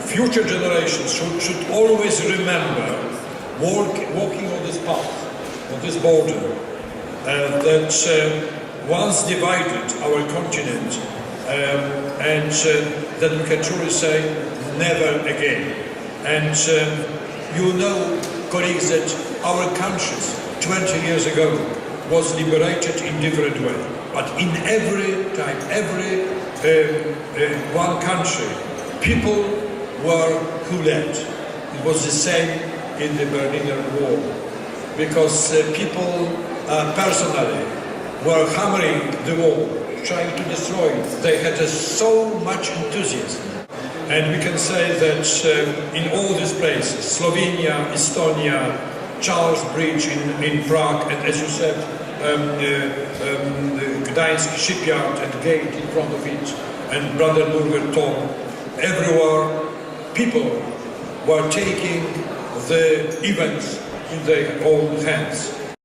future generations should always remember, walking on this path, on this border, that once divided our continent, and that we can truly say never again. And you know, colleagues, that our countries 20 years ago was liberated in different way, but in every time, every one country, people were who led. It was the same in the Berlin Wall, because people personally were hammering the wall, trying to destroy it. They had so much enthusiasm. And we can say that in all these places, Slovenia, Estonia, Charles Bridge in Prague, and as you said, Gdańsk shipyard and gate in front of it, and Brandenburger Tor, everywhere people were taking the events in their own hands.